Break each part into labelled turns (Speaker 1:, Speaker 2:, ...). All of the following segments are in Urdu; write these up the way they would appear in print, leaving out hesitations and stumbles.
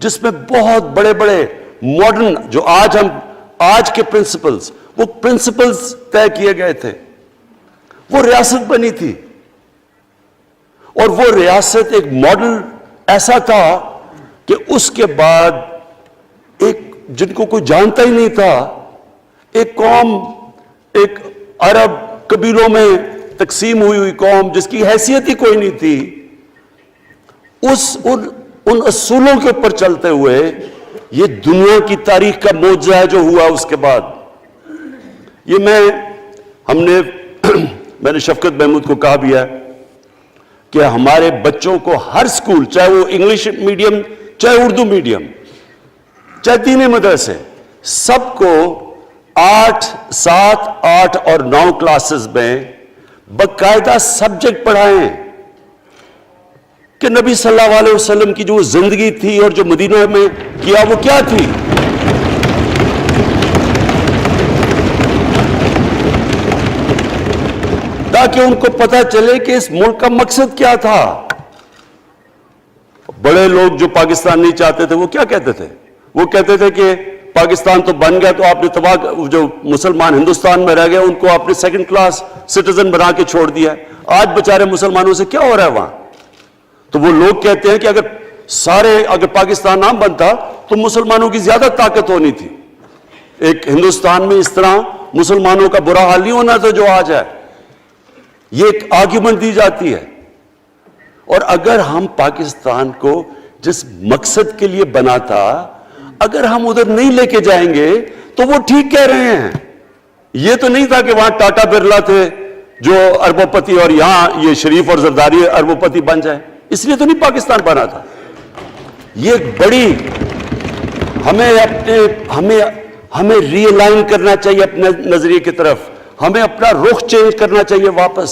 Speaker 1: جس میں بہت بڑے بڑے ماڈرن جو آج کے پرنسپلز، وہ پرنسپلز طے کیے گئے تھے. وہ ریاست بنی تھی، اور وہ ریاست ایک ماڈل ایسا تھا کہ اس کے بعد ایک جن کو کوئی جانتا ہی نہیں تھا، ایک قوم، ایک عرب قبیلوں میں تقسیم ہوئی قوم جس کی حیثیت ہی کوئی نہیں تھی، ان اصولوں کے اوپر چلتے ہوئے یہ دنیا کی تاریخ کا معجزہ ہے جو ہوا اس کے بعد. یہ میں نے شفقت محمود کو کہا بھی ہے کہ ہمارے بچوں کو ہر سکول، چاہے وہ انگلش میڈیم، چاہے اردو میڈیم، چاہے دینی مدرسے، سب کو 8، 7، 8 اور 9 کلاسز میں باقاعدہ سبجیکٹ پڑھائیں کہ نبی صلی اللہ علیہ وسلم کی جو زندگی تھی اور جو مدینہ میں کیا وہ کیا تھی. تاکہ ان کو پتہ چلے کہ اس ملک کا مقصد کیا تھا. بڑے لوگ جو پاکستان نہیں چاہتے تھے وہ کیا کہتے تھے؟ وہ کہتے تھے کہ پاکستان تو بن گیا تو آپ نے تباہ، جو مسلمان ہندوستان میں رہ گئے ان کو آپ نے سیکنڈ کلاس سٹیزن بنا کے چھوڑ دیا. آج بیچارے مسلمانوں سے کیا ہو رہا ہے وہاں؟ تو وہ لوگ کہتے ہیں کہ اگر پاکستان نہ بنتا تو مسلمانوں کی زیادہ طاقت ہونی تھی. ایک ہندوستان میں اس طرح مسلمانوں کا برا حال نہیں ہونا تھا جو آج ہے. یہ ایک آرگیومنٹ دی جاتی ہے. اور اگر ہم پاکستان کو جس مقصد کے لیے بنا تھا اگر ہم ادھر نہیں لے کے جائیں گے تو وہ ٹھیک کہہ رہے ہیں. یہ تو نہیں تھا کہ وہاں ٹاٹا برلا تھے جو اربوں پتی اور یہاں یہ شریف اور زرداری اربوں پتی بن جائیں. اس لیے تو نہیں پاکستان بنا تھا. یہ ایک بڑی ہمیں ری الائن کرنا چاہیے اپنے نظریے کی طرف. ہمیں اپنا رخ چینج کرنا چاہیے واپس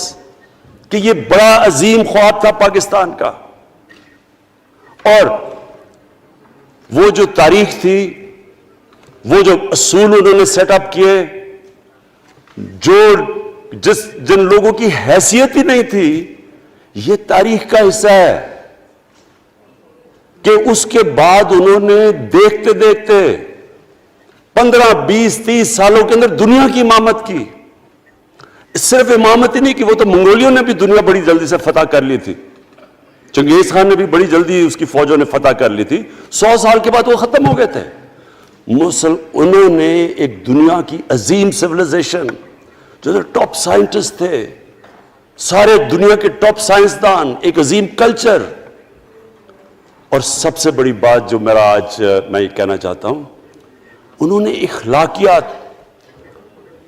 Speaker 1: کہ یہ بڑا عظیم خواب تھا پاکستان کا. اور وہ جو تاریخ تھی، وہ جو اصول انہوں نے سیٹ اپ کیے، جن لوگوں کی حیثیت ہی نہیں تھی، یہ تاریخ کا حصہ ہے کہ اس کے بعد انہوں نے دیکھتے دیکھتے 15، 20، 30 سالوں کے اندر دنیا کی امامت کی. صرف امامت ہی نہیں کہ وہ تو منگولیوں نے بھی دنیا بڑی جلدی سے فتح کر لی تھی. چنگیز خان نے بھی بڑی جلدی اس کی فوجوں نے فتح کر لی تھی. 100 سال کے بعد وہ ختم ہو گئے تھے. انہوں نے ایک دنیا کی عظیم سیولائزیشن، جو ٹاپ سائنٹسٹ تھے، سارے دنیا کے ٹاپ سائنسدان، ایک عظیم کلچر. اور سب سے بڑی بات جو میں یہ کہنا چاہتا ہوں، انہوں نے اخلاقیات،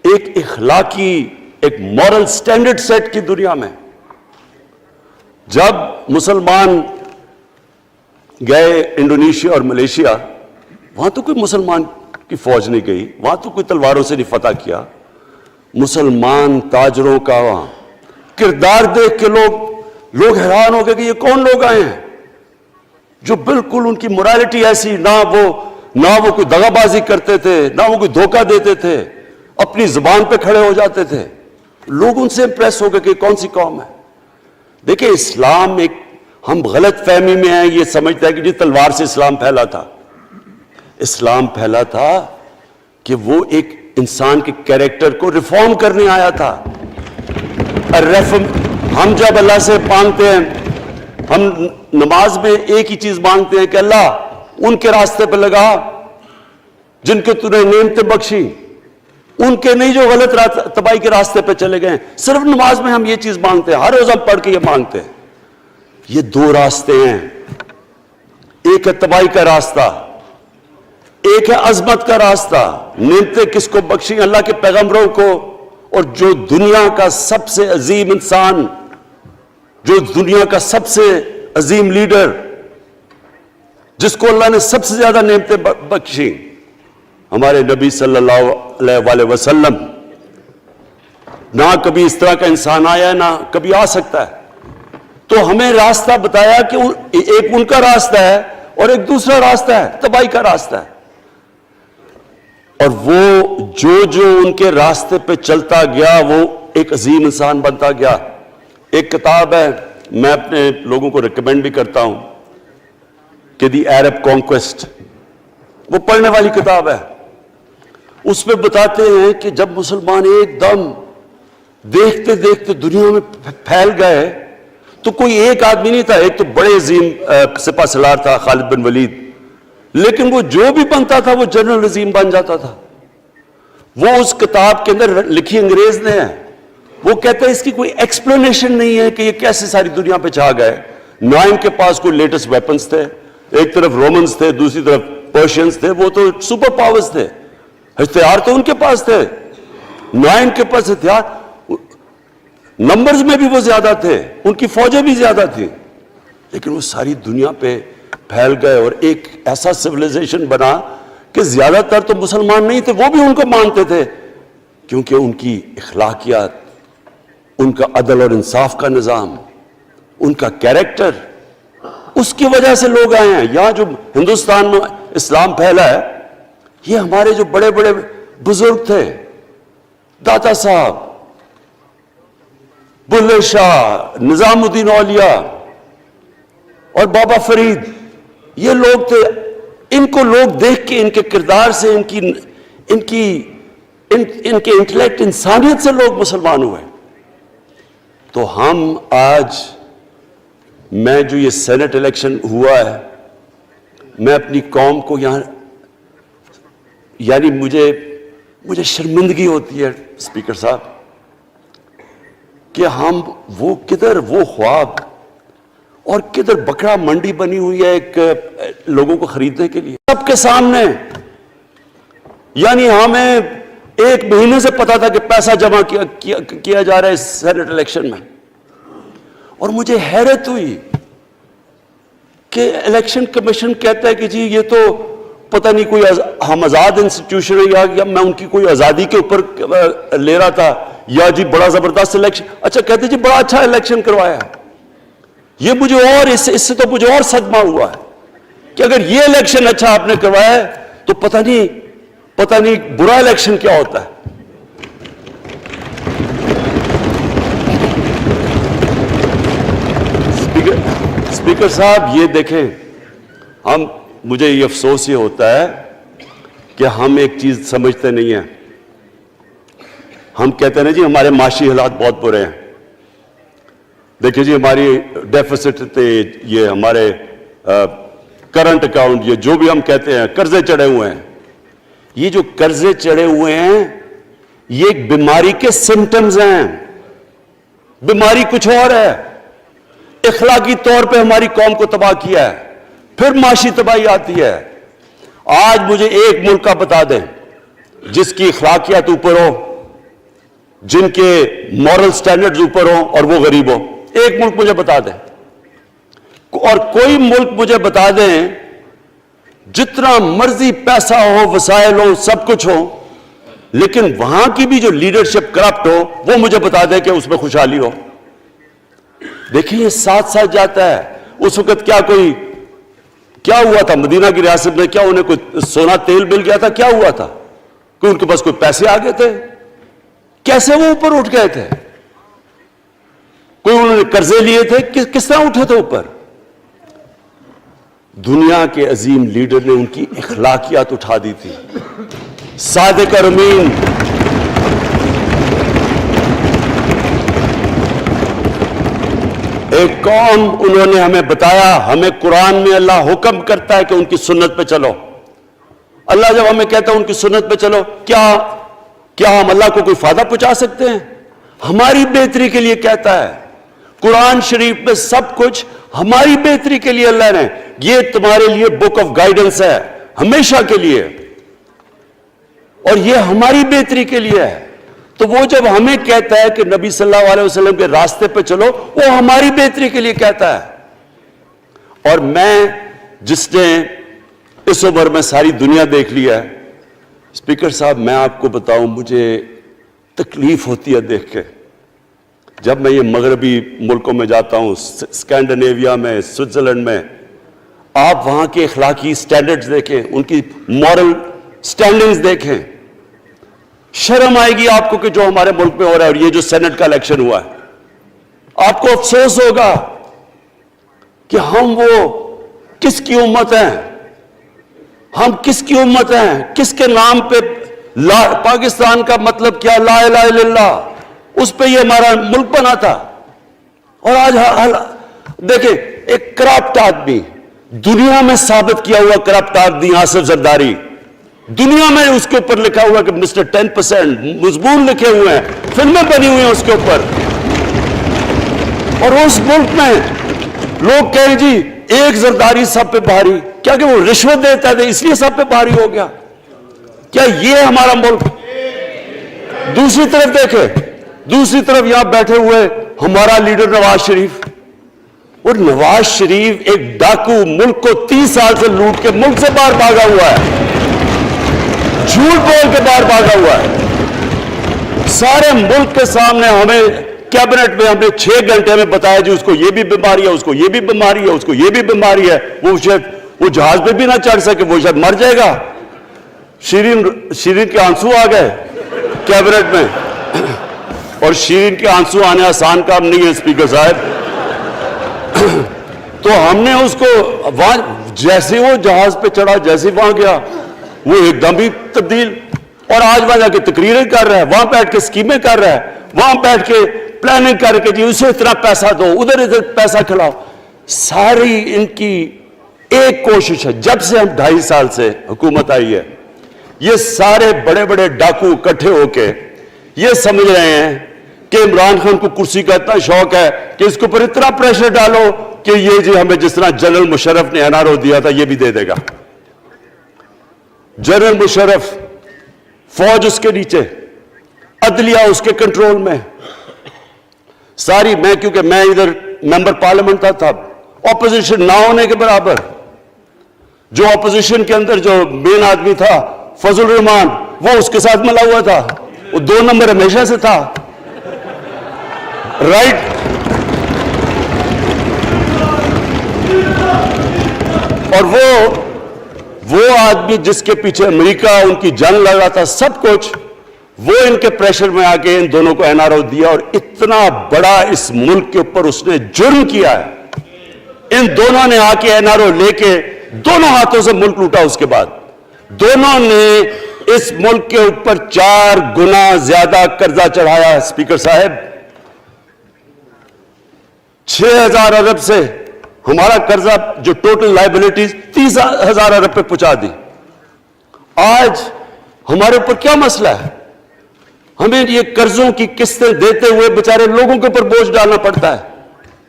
Speaker 1: ایک مورل سٹینڈرڈ سیٹ کی دنیا میں. جب مسلمان گئے انڈونیشیا اور ملیشیا، وہاں تو کوئی مسلمان کی فوج نہیں گئی، وہاں تو کوئی تلواروں سے نہیں فتح کیا. مسلمان تاجروں کا وہاں کردار دیکھ کے لوگ حیران ہو گئے کہ یہ کون لوگ آئے ہیں جو بالکل ان کی مورالٹی ایسی، نہ وہ کوئی دغا بازی کرتے تھے، نہ وہ کوئی دھوکہ دیتے تھے، اپنی زبان پہ کھڑے ہو جاتے تھے. لوگ ان سے امپریس ہو گئے کہ کون سی قوم ہے. دیکھیں اسلام ہم غلط فہمی میں ہیں، یہ سمجھتا ہے کہ جی تلوار سے اسلام پھیلا تھا. اسلام پھیلا تھا کہ وہ ایک انسان کے کیریکٹر کو ریفارم کرنے آیا تھا. ہم جب اللہ سے مانگتے ہیں، ہم نماز میں ایک ہی چیز مانگتے ہیں کہ اللہ ان کے راستے پہ لگا جن کے تو نے نعمتیں بخشی، ان کے نہیں جو غلط تباہی کے راستے پہ چلے گئے. صرف نماز میں ہم یہ چیز مانگتے ہیں، ہر روز ہم پڑھ کے یہ مانگتے ہیں. یہ 2 راستے ہیں، ایک ہے تباہی کا راستہ، ایک ہے عظمت کا راستہ. نعمتیں کس کو بخشی؟ اللہ کے پیغمبروں کو. اور جو دنیا کا سب سے عظیم انسان، جو دنیا کا سب سے عظیم لیڈر، جس کو اللہ نے سب سے زیادہ نعمتیں بخشی، ہمارے نبی صلی اللہ علیہ وسلم. نہ کبھی اس طرح کا انسان آیا ہے، نہ کبھی آ سکتا ہے. تو ہمیں راستہ بتایا کہ ایک ان کا راستہ ہے اور ایک دوسرا راستہ ہے، تباہی کا راستہ ہے. اور وہ جو ان کے راستے پہ چلتا گیا وہ ایک عظیم انسان بنتا گیا. ایک کتاب ہے، میں اپنے لوگوں کو ریکمینڈ بھی کرتا ہوں کہ دی عرب کانکویسٹ، وہ پڑھنے والی کتاب ہے. اس میں بتاتے ہیں کہ جب مسلمان ایک دم دیکھتے دیکھتے دنیا میں پھیل گئے تو کوئی ایک آدمی نہیں تھا. ایک تو بڑے عظیم سپہ سالار تھا خالد بن ولید، لیکن وہ جو بھی بنتا تھا وہ جنرل عظیم بن جاتا تھا. وہ اس کتاب کے اندر لکھی انگریز نے ہے. وہ کہتے ہیں اس کی کوئی ایکسپلینیشن نہیں ہے کہ یہ کیسے ساری دنیا پہ چھا گئے. نہ ان کے پاس کوئی لیٹسٹ ویپنز تھے، ایک طرف رومنز تھے، دوسری طرف پرشینز تھے، وہ تو سپر پاورز تھے، ہتھیار تو ان کے پاس تھے. نہ ان کے پاس ہتھیار، نمبرز میں بھی وہ زیادہ تھے، ان کی فوجیں بھی زیادہ تھیں، لیکن وہ ساری دنیا پہ پھیل گئے اور ایک ایسا سویلائزیشن بنا کہ زیادہ تر تو مسلمان نہیں تھے، وہ بھی ان کو مانتے تھے، کیونکہ ان کی اخلاقیات، ان کا عدل اور انصاف کا نظام، ان کا کیریکٹر، اس کی وجہ سے لوگ آئے ہیں. یہاں جو ہندوستان میں اسلام پھیلا ہے، یہ ہمارے جو بڑے بڑے بزرگ تھے، داتا صاحب، بلے شاہ، نظام الدین اولیاء اور بابا فرید، یہ لوگ تھے. ان کو لوگ دیکھ کے، ان کے کردار سے، ان کے انٹلیکٹ، انسانیت سے لوگ مسلمان ہوئے. تو ہم آج، میں جو یہ سینٹ الیکشن ہوا ہے، میں اپنی قوم کو یہاں، یعنی مجھے شرمندگی ہوتی ہے اسپیکر صاحب کہ ہم وہ کدھر وہ خواب اور کدھر بکرا منڈی بنی ہوئی ہے ایک لوگوں کو خریدنے کے لیے سب کے سامنے. یعنی ہمیں ایک مہینے سے پتا تھا کہ پیسہ جمع کیا جا رہا ہے اس سینٹ الیکشن میں، اور مجھے حیرت ہوئی کہ الیکشن کمیشن کہتا ہے کہ جی یہ تو پتہ نہیں کوئی ہم آزاد انسٹیٹیوشن ہے یا میں ان کی کوئی آزادی کے اوپر لے رہا تھا، یا جی بڑا زبردست الیکشن. اچھا کہتے جی بڑا اچھا الیکشن کروایا. یہ مجھے اور اس سے تو مجھے اور صدمہ ہوا ہے کہ اگر یہ الیکشن اچھا آپ نے کروایا ہے تو پتہ نہیں برا الیکشن کیا ہوتا ہے. اسپیکر صاحب یہ دیکھیں، مجھے یہ افسوس یہ ہوتا ہے کہ ہم ایک چیز سمجھتے نہیں ہیں. ہم کہتے ہیں نا جی ہمارے معاشی حالات بہت برے ہیں. دیکھیں جی ہماری ڈیفیسٹ تھے، یہ ہمارے کرنٹ اکاؤنٹ، یہ جو بھی ہم کہتے ہیں، قرضے چڑھے ہوئے ہیں. یہ جو قرضے چڑھے ہوئے ہیں یہ ایک بیماری کے سمٹمز ہیں. بیماری کچھ اور ہے. اخلاقی طور پہ ہماری قوم کو تباہ کیا ہے، پھر معاشی تباہی آتی ہے. آج مجھے ایک ملک کا بتا دیں جس کی اخلاقیات اوپر ہو، جن کے مورل سٹینڈرڈز اوپر ہوں اور وہ غریب ہو. ایک ملک مجھے بتا دیں، اور کوئی ملک مجھے بتا دیں جتنا مرضی پیسہ ہو، وسائل ہو، سب کچھ ہو، لیکن وہاں کی بھی جو لیڈرشپ کرپٹ ہو، وہ مجھے بتا دیں کہ اس میں خوشحالی ہو. دیکھیں یہ ساتھ ساتھ جاتا ہے. اس وقت کیا ہوا تھا مدینہ کی ریاست میں؟ کیا انہیں کوئی سونا تیل مل گیا تھا؟ کیا ہوا تھا؟ کوئی ان کے پاس کوئی پیسے آ گئے تھے؟ کیسے وہ اوپر اٹھ گئے تھے؟ کوئی انہوں نے قرضے لیے تھے؟ کس طرح اٹھے تھے اوپر؟ دنیا کے عظیم لیڈر نے ان کی اخلاقیات اٹھا دی تھی. صادق اور امین، ایک قوم، انہوں نے ہمیں بتایا. ہمیں قرآن میں اللہ حکم کرتا ہے کہ ان کی سنت پہ چلو. اللہ جب ہمیں کہتا ہے ان کی سنت پہ چلو، کیا ہم اللہ کو کوئی فائدہ پہنچا سکتے ہیں؟ ہماری بہتری کے لیے کہتا ہے. قرآن شریف میں سب کچھ ہماری بہتری کے لیے اللہ نے، یہ تمہارے لیے بک آف گائیڈنس ہے ہمیشہ کے لیے، اور یہ ہماری بہتری کے لیے ہے. تو وہ جب ہمیں کہتا ہے کہ نبی صلی اللہ علیہ وسلم کے راستے پہ چلو، وہ ہماری بہتری کے لیے کہتا ہے. اور میں جس نے اس عمر میں ساری دنیا دیکھ لیا ہے، اسپیکر صاحب میں آپ کو بتاؤں، مجھے تکلیف ہوتی ہے دیکھ کے. جب میں یہ مغربی ملکوں میں جاتا ہوں، اسکینڈینیویا میں، سوئٹزرلینڈ میں، آپ وہاں کے اخلاقی سٹینڈرڈز دیکھیں، ان کی مورل سٹینڈنگز دیکھیں، شرم آئے گی آپ کو کہ جو ہمارے ملک میں ہو رہا ہے. اور یہ جو سینٹ کا الیکشن ہوا ہے، آپ کو افسوس ہوگا کہ ہم وہ کس کی امت ہیں ہم؟ کس کی امت ہیں؟ کس کے نام پہ پاکستان کا مطلب کیا؟ لا الہ الا اللہ، اس پہ یہ ہمارا ملک بنا تھا۔ اور آج دیکھیں ایک کرپٹ آدمی، دنیا میں ثابت کیا ہوا کرپٹ آدمی آصف زرداری، دنیا میں اس کے اوپر لکھا ہوا کہ مسٹر 10%، مضمون لکھے ہوئے ہیں، فلمیں بنی ہوئی ہیں اس کے اوپر، اور اس ملک میں لوگ کہیں جی ایک زرداری سب پہ بھاری، کیا کہ وہ رشوت دیتا ہے اس لیے سب پہ بھاری ہو گیا؟ کیا یہ ہمارا ملک؟ دوسری طرف دیکھیں، دوسری طرف یہاں بیٹھے ہوئے ہمارا لیڈر نواز شریف، اور نواز شریف ایک ڈاکو، ملک کو 30 سال سے لوٹ کے ملک سے باہر بھاگا ہوا ہے، جھوٹ بول کے باہر بھاگا ہوا ہے، سارے ملک کے سامنے ہمیں کیبنٹ میں ہم نے 6 گھنٹے میں بتایا جی اس کو یہ بھی بیماری ہے، اس کو یہ بھی بیماری ہے، اس کو یہ بھی بیماری ہے، وہ جہاز پہ بھی نہ چڑھ سکے، وہ شاید مر جائے گا۔ شیرین کے آنسو آ گئے کیبنٹ میں، اور شیرین کے آنسو آنے آسان کام نہیں ہے اسپیکر صاحب۔ تو ہم نے اس کو وہاں جیسے وہ جہاز پہ چڑھا، جیسے وہاں گیا وہ ایک دم ہی تبدیل، اور آج وہاں جا کے تقریریں کر رہا ہے، وہاں بیٹھ کے اسکیمیں کر رہا ہے، وہاں بیٹھ کے پلاننگ کر کے جی اسے اتنا پیسہ دو، ادھر پیسہ کھلاؤ۔ ساری ان کی ایک کوشش ہے، جب سے ہم 2.5 سال سے حکومت آئی ہے، یہ سارے بڑے بڑے ڈاکو اکٹھے ہو کے یہ سمجھ رہے ہیں کہ عمران خان کو کرسی کا اتنا شوق ہے کہ اس کے اوپر اتنا پریشر ڈالو کہ یہ جی ہمیں جس طرح جنرل مشرف نے NRO دیا تھا یہ بھی دے دے گا۔ جنرل مشرف، فوج اس کے نیچے، عدلیہ اس کے کنٹرول میں، ساری میں کیونکہ میں ادھر ممبر پارلیمنٹ تھا، اپوزیشن نہ ہونے کے برابر، جو اپوزیشن کے اندر جو مین آدمی تھا فضل الرحمان، وہ اس کے ساتھ ملا ہوا تھا، وہ 2 نمبر ہمیشہ سے تھا، رائٹ۔ اور وہ آدمی جس کے پیچھے امریکہ ان کی جنگ لڑ رہا تھا، سب کچھ وہ ان کے پریشر میں آ کے ان دونوں کو NRO دیا، اور اتنا بڑا اس ملک کے اوپر اس نے جرم کیا ہے۔ ان دونوں نے آ کے NRO لے کے دونوں ہاتھوں سے ملک لوٹا، اس کے بعد دونوں نے اس ملک کے اوپر 4 گنا زیادہ قرضہ چڑھایا۔ اسپیکر صاحب 6,000 ارب سے ہمارا قرضہ جو ٹوٹل لائبلٹیز 30,000 ارب پہ پہنچا دی۔ آج ہمارے اوپر کیا مسئلہ ہے؟ ہمیں یہ قرضوں کی قسطیں دیتے ہوئے بیچارے لوگوں کے اوپر بوجھ ڈالنا پڑتا ہے۔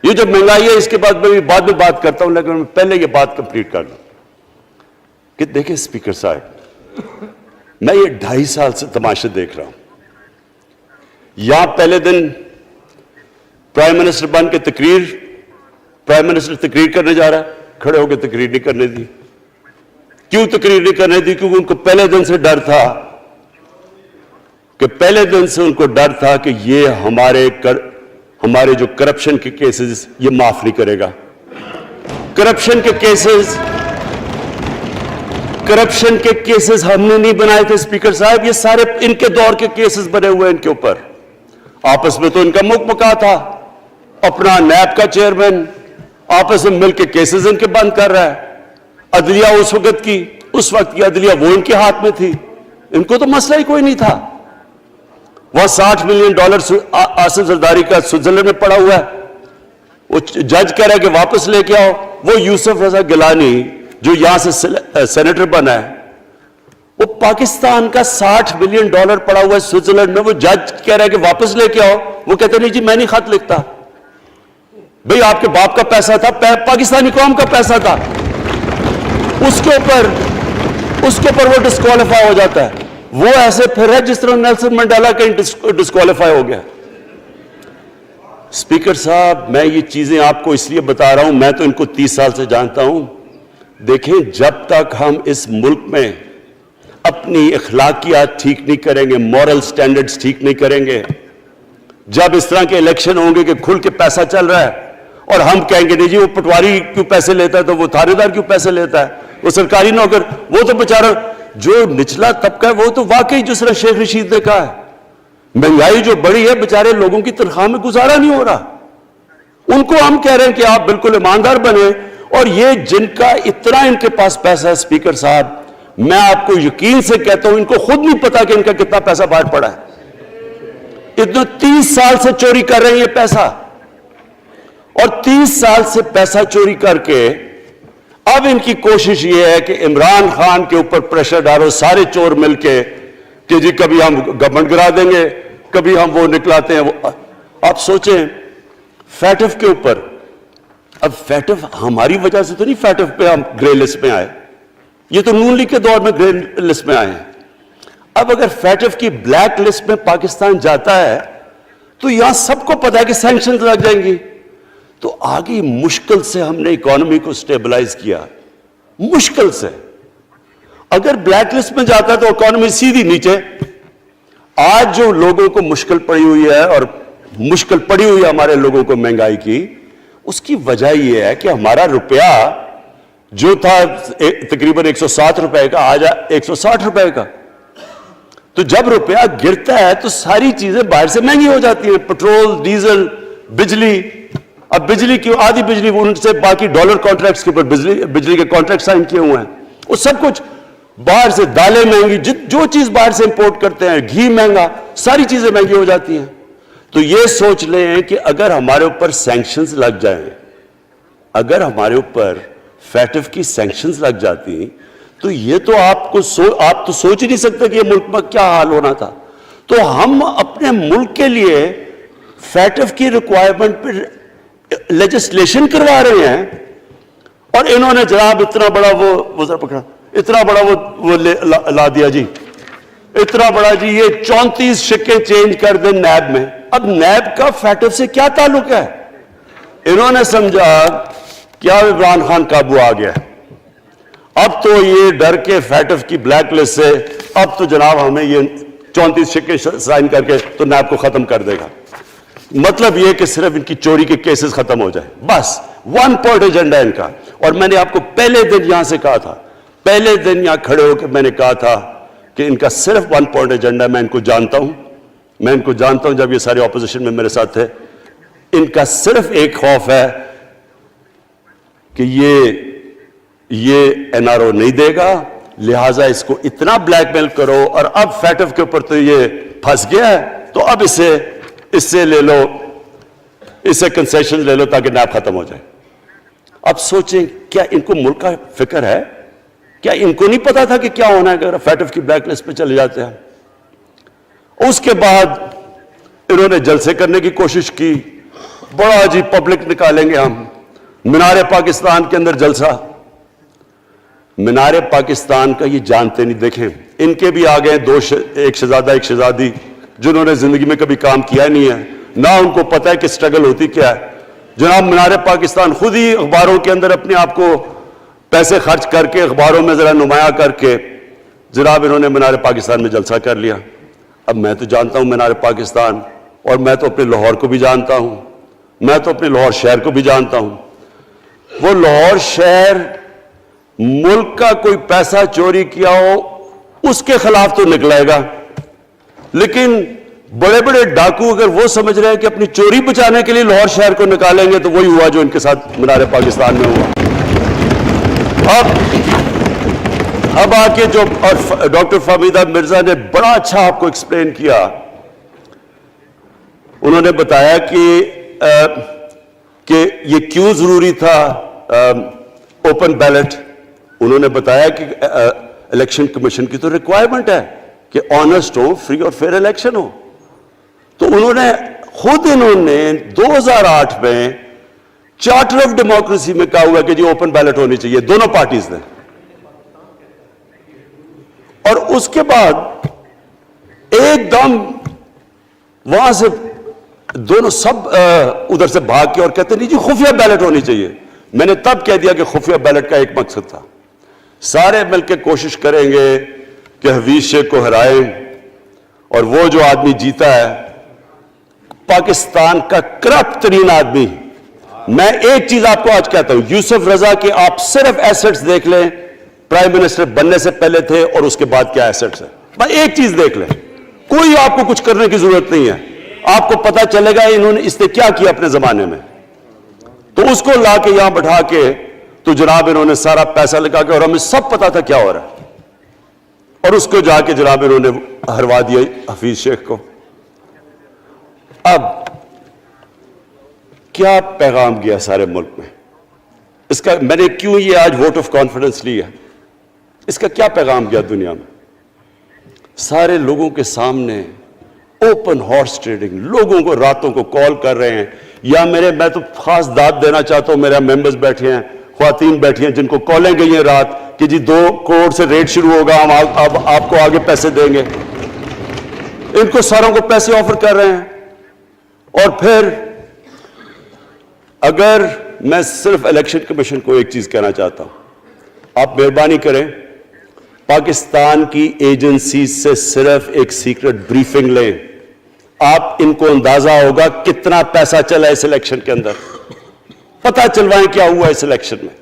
Speaker 1: یہ جو مہنگائی ہے اس کے بعد میں بعد میں بات کرتا ہوں، لیکن میں پہلے یہ بات کمپلیٹ کر لوں کہ دیکھیں اسپیکر صاحب، میں یہ 2.5 سال سے تماشے دیکھ رہا ہوں۔ یہاں پہلے دن پرائم منسٹر بن کے پرائم منسٹر تقریر کرنے جا رہا ہے، کھڑے ہو کے تقریر نہیں کرنے دی۔ کیوں تقریر نہیں کرنے دی؟ کیونکہ ان کو پہلے دن سے ڈر تھا کہ یہ ہمارے جو کرپشن کے کیسز یہ معاف نہیں کرے گا۔ کرپشن کے کیسز ہم نے نہیں بنائے تھے اسپیکر صاحب، یہ سارے ان کے دور کے کیسز بنے ہوئے ان کے اوپر۔ آپس میں تو ان کا مکمکا تھا، اپنا نیب کا چیئرمین آپس میں مل کے کیسز ان کے بند کر رہا ہے۔ عدلیہ اس وقت کی عدلیہ وہ ان کے ہاتھ میں تھی، ان کو تو مسئلہ ہی کوئی نہیں تھا۔ وہاں $60 ملین آصف زرداری کا سوئٹزرلینڈ میں پڑا ہوا ہے، وہ جج کہہ رہا ہے کہ واپس لے کے آؤ۔ وہ یوسف رضا گیلانی جو یہاں سے سینیٹر بنا ہے، وہ پاکستان کا $60 ملین پڑا ہوا ہے سوئٹزرلینڈ میں، وہ جج کہہ رہا ہے کہ واپس لے کے آؤ۔ وہ کہتے نہیں جی میں نہیں خط لکھتا، بھئی آپ کے باپ کا پیسہ تھا، پاکستانی قوم کا پیسہ تھا، اس کے اوپر وہ ڈسکوالیفائی ہو جاتا ہے۔ وہ ایسے پھر ہے جس طرح نیلسن منڈیلا کہیں ڈسکوالیفائی ہو گیا۔ اسپیکر صاحب میں یہ چیزیں آپ کو اس لیے بتا رہا ہوں، میں تو ان کو 30 سال سے جانتا ہوں۔ دیکھیں جب تک ہم اس ملک میں اپنی اخلاقیات ٹھیک نہیں کریں گے، مورل سٹینڈرڈز ٹھیک نہیں کریں گے، جب اس طرح کے الیکشن ہوں گے کہ کھل کے پیسہ چل رہا ہے اور ہم کہیں گے نہیں جی وہ پٹواری کیوں پیسے لیتا ہے، تو وہ تھانے دار کیوں پیسے لیتا ہے، وہ سرکاری نوکر، وہ تو بیچارہ جو نچلا طبقہ ہے وہ تو واقعی جس طرح شیخ رشید نے کہا ہے مہنگائی جو بڑی ہے بیچارے لوگوں کی تنخواہ میں گزارا نہیں ہو رہا۔ ان کو ہم کہہ رہے ہیں کہ آپ بالکل ایماندار بنے اور یہ جن کا اتنا ان کے پاس پیسہ ہے اسپیکر صاحب، میں آپ کو یقین سے کہتا ہوں ان کو خود نہیں پتا کہ ان کا کتنا پیسہ باہر پڑا ہے. اتنا 30 سال سے چوری کر رہے ہیں یہ پیسہ، اور 30 سال سے پیسہ چوری کر کے اب ان کی کوشش یہ ہے کہ عمران خان کے اوپر پریشر ڈالو سارے چور مل کے کہ جی کبھی ہم گورنمنٹ گرا دیں گے، کبھی ہم وہ نکلاتے ہیں وہ. آپ سوچیں فیٹف کے اوپر، اب فیٹف ہماری وجہ سے تو نہیں فیٹف پہ ہم گرے لسٹ میں آئے، یہ تو نون لیگ کے دور میں گرے لسٹ میں آئے ہیں. اب اگر فیٹف کی بلیک لسٹ میں پاکستان جاتا ہے تو یہاں سب کو پتا ہے کہ سینکشنز لگ جائیں گی. تو آگے مشکل سے ہم نے اکانومی کو سٹیبلائز کیا، مشکل سے. اگر بلیک لسٹ میں جاتا ہے تو اکانومی سیدھی نیچے. آج جو لوگوں کو مشکل پڑی ہوئی ہے، اور مشکل پڑی ہوئی ہے ہمارے لوگوں کو مہنگائی کی، اس کی وجہ یہ ہے کہ ہمارا روپیہ جو تھا تقریباً 107 روپے کا، آج 160 روپے کا. تو جب روپیہ گرتا ہے تو ساری چیزیں باہر سے مہنگی ہو جاتی ہیں، پٹرول، ڈیزل، بجلی. اب بجلی کی آدھی بجلی ان سے باقی ڈالر کانٹریکٹس کے اوپر بجلی کے کانٹریکٹ سائن کیے ہوئے ہیں، وہ سب کچھ باہر سے. دالیں مہنگی، جو چیز باہر سے امپورٹ کرتے ہیں، گھی مہنگا، ساری چیزیں مہنگی ہو جاتی ہیں. تو یہ سوچ لیں کہ اگر ہمارے اوپر سینکشنز لگ جائیں، اگر ہمارے اوپر فیٹف کی سینکشنز لگ جاتی تو یہ تو آپ تو سوچ ہی نہیں سکتے کہ یہ ملک میں کیا حال ہونا تھا. تو ہم اپنے ملک کے لیے فیٹف کی ریکوائرمنٹ پہ لیجسلیشن کروا رہے ہیں، اور انہوں نے جناب اتنا بڑا وہ ذرا پکڑا، اتنا بڑا وہ لا دیا جی، اتنا بڑا جی، یہ 34 شکیں چینج کر دیں نیب میں. اب نیب کا فیٹف سے کیا تعلق ہے؟ انہوں نے سمجھا کیا عمران خان قابو آ گیا، اب تو یہ ڈر کے فیٹف کی بلیک لسٹ سے اب تو جناب ہمیں یہ 34 شکیں سائن کر کے تو نیب کو ختم کر دے گا. مطلب یہ کہ صرف ان کی چوری کے کیسز ختم ہو جائیں، بس ون پوائنٹ ایجنڈا ان کا. اور میں نے آپ کو پہلے دن یہاں سے کہا تھا، پہلے دن یہاں کھڑے ہو کے میں نے کہا تھا کہ ان کا صرف ون پوائنٹ ایجنڈا. میں ان کو جانتا ہوں، جب یہ سارے اپوزیشن میں میرے ساتھ تھے. ان کا صرف ایک خوف ہے کہ یہ این آر او نہیں دے گا، لہٰذا اس کو اتنا بلیک میل کرو. اور اب فیٹف کے اوپر تو یہ پھنس گیا ہے، تو اب اس سے لے لو، اس سے کنسیشن لے لو تاکہ نیب ختم ہو جائے. اب سوچیں کیا ان کو ملک کا فکر ہے؟ کیا ان کو نہیں پتا تھا کہ کیا ہونا ہے اگر فیٹف کی بلیک لسٹ پہ چلے جاتے ہیں؟ اس کے بعد انہوں نے جلسے کرنے کی کوشش کی، بڑا جی پبلک نکالیں گے ہم، مینار پاکستان کے اندر جلسہ. مینار پاکستان کا یہ جانتے نہیں. دیکھیں ان کے بھی آ گئے ایک شہزادہ ایک شہزادی جنہوں نے زندگی میں کبھی کام کیا نہیں ہے، نہ ان کو پتہ ہے کہ سٹرگل ہوتی کیا ہے. جناب مینار پاکستان خود ہی اخباروں کے اندر اپنے آپ کو پیسے خرچ کر کے اخباروں میں ذرا نمایاں کر کے جناب انہوں نے مینار پاکستان میں جلسہ کر لیا. اب میں تو جانتا ہوں مینار پاکستان، اور میں تو اپنے لاہور کو بھی جانتا ہوں، میں تو اپنے لاہور شہر کو بھی جانتا ہوں. وہ لاہور شہر ملک کا کوئی پیسہ چوری کیا ہو اس کے خلاف تو نکلائے گا، لیکن بڑے بڑے ڈاکو اگر وہ سمجھ رہے ہیں کہ اپنی چوری بچانے کے لیے لاہور شہر کو نکالیں گے تو وہی ہوا جو ان کے ساتھ مینار پاکستان میں ہوا. اب آ کے جو ڈاکٹر فہمیدہ مرزا نے بڑا اچھا آپ کو ایکسپلین کیا. انہوں نے بتایا کہ یہ کیوں ضروری تھا اوپن بیلٹ. انہوں نے بتایا کہ الیکشن کمیشن کی تو ریکوائرمنٹ ہے کہ آنسٹ ہو، فری اور فیئر الیکشن ہو. تو انہوں نے 2008 میں چارٹر آف ڈیموکریسی میں کہا ہوا کہ جی اوپن بیلٹ ہونی چاہیے، دونوں پارٹیز نے. اور اس کے بعد ایک دم وہاں سے دونوں سب ادھر سے بھاگ کے اور کہتے نہیں جی خفیہ بیلٹ ہونی چاہیے. میں نے تب کہہ دیا کہ خفیہ بیلٹ کا ایک مقصد تھا، سارے مل کے کوشش کریں گے کہ حفیظ شیخ کو ہرائیں، اور وہ جو آدمی جیتا ہے پاکستان کا کرپٹ ترین آدمی. میں ایک چیز آپ کو آج کہتا ہوں، یوسف رضا کے آپ صرف ایسٹس دیکھ لیں، پرائم منسٹر بننے سے پہلے تھے اور اس کے بعد کیا ایسٹس ہیں. بس ایک چیز دیکھ لیں، کوئی آپ کو کچھ کرنے کی ضرورت نہیں ہے، آپ کو پتا چلے گا انہوں نے اس نے کیا کیا اپنے زمانے میں. تو اس کو لا کے یہاں بٹھا کے تو جناب انہوں نے سارا پیسہ لگا کے, اور ہمیں سب پتا تھا کیا ہو رہا ہے, اور اس کو جا کے جناب انہوں نے ہروا دیا حفیظ شیخ کو. اب کیا پیغام گیا سارے ملک میں اس کا؟ میں نے کیوں یہ آج ووٹ آف کانفیڈنس لی ہے, اس کا کیا پیغام گیا دنیا میں؟ سارے لوگوں کے سامنے اوپن ہارس ٹریڈنگ, لوگوں کو راتوں کو کال کر رہے ہیں, یا میں تو خاص داد دینا چاہتا ہوں, میرے ممبرز بیٹھے ہیں, خواتین بیٹھی ہیں جن کو کالیں گئی ہیں رات کہ جی 2 کروڑ سے ریٹ شروع ہوگا, ہم اب آپ کو آگے پیسے دیں گے. ان کو ساروں کو پیسے آفر کر رہے ہیں. اور پھر اگر میں صرف الیکشن کمیشن کو ایک چیز کہنا چاہتا ہوں, آپ مہربانی کریں پاکستان کی ایجنسی سے صرف ایک سیکرٹ بریفنگ لیں, آپ ان کو اندازہ ہوگا کتنا پیسہ چلا اس الیکشن کے اندر, پتہ چلوائیں کیا ہوا اس الیکشن میں,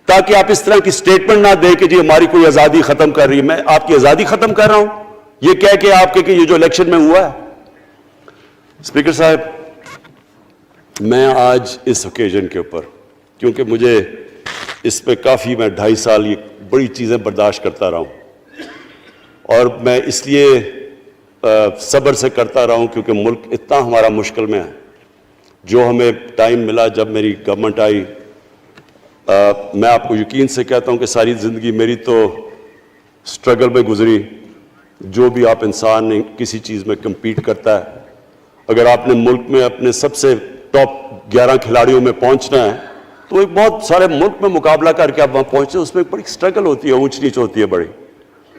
Speaker 1: تاکہ آپ اس طرح کی سٹیٹمنٹ نہ دیں کہ جی ہماری کوئی آزادی ختم کر رہی ہے. میں آپ کی آزادی ختم کر رہا ہوں یہ کہہ کے آپ کہ یہ جو الیکشن میں ہوا ہے. اسپیکر صاحب, میں آج اس اوکیزن کے اوپر, کیونکہ مجھے اس پہ کافی, میں 2.5 سال یہ بڑی چیزیں برداشت کرتا رہا ہوں, اور میں اس لیے صبر سے کرتا رہا ہوں کیونکہ ملک اتنا ہمارا مشکل میں ہے. جو ہمیں ٹائم ملا جب میری گورنمنٹ آئی, میں آپ کو یقین سے کہتا ہوں کہ ساری زندگی میری تو سٹرگل میں گزری. جو بھی آپ انسان کسی چیز میں کمپیٹ کرتا ہے, اگر آپ نے ملک میں اپنے سب سے ٹاپ 11 کھلاڑیوں میں پہنچنا ہے تو ایک بہت سارے ملک میں مقابلہ کر کے آپ وہاں پہنچتے ہیں, اس میں ایک بڑی سٹرگل ہوتی ہے, اونچ نیچ ہوتی ہے بڑی.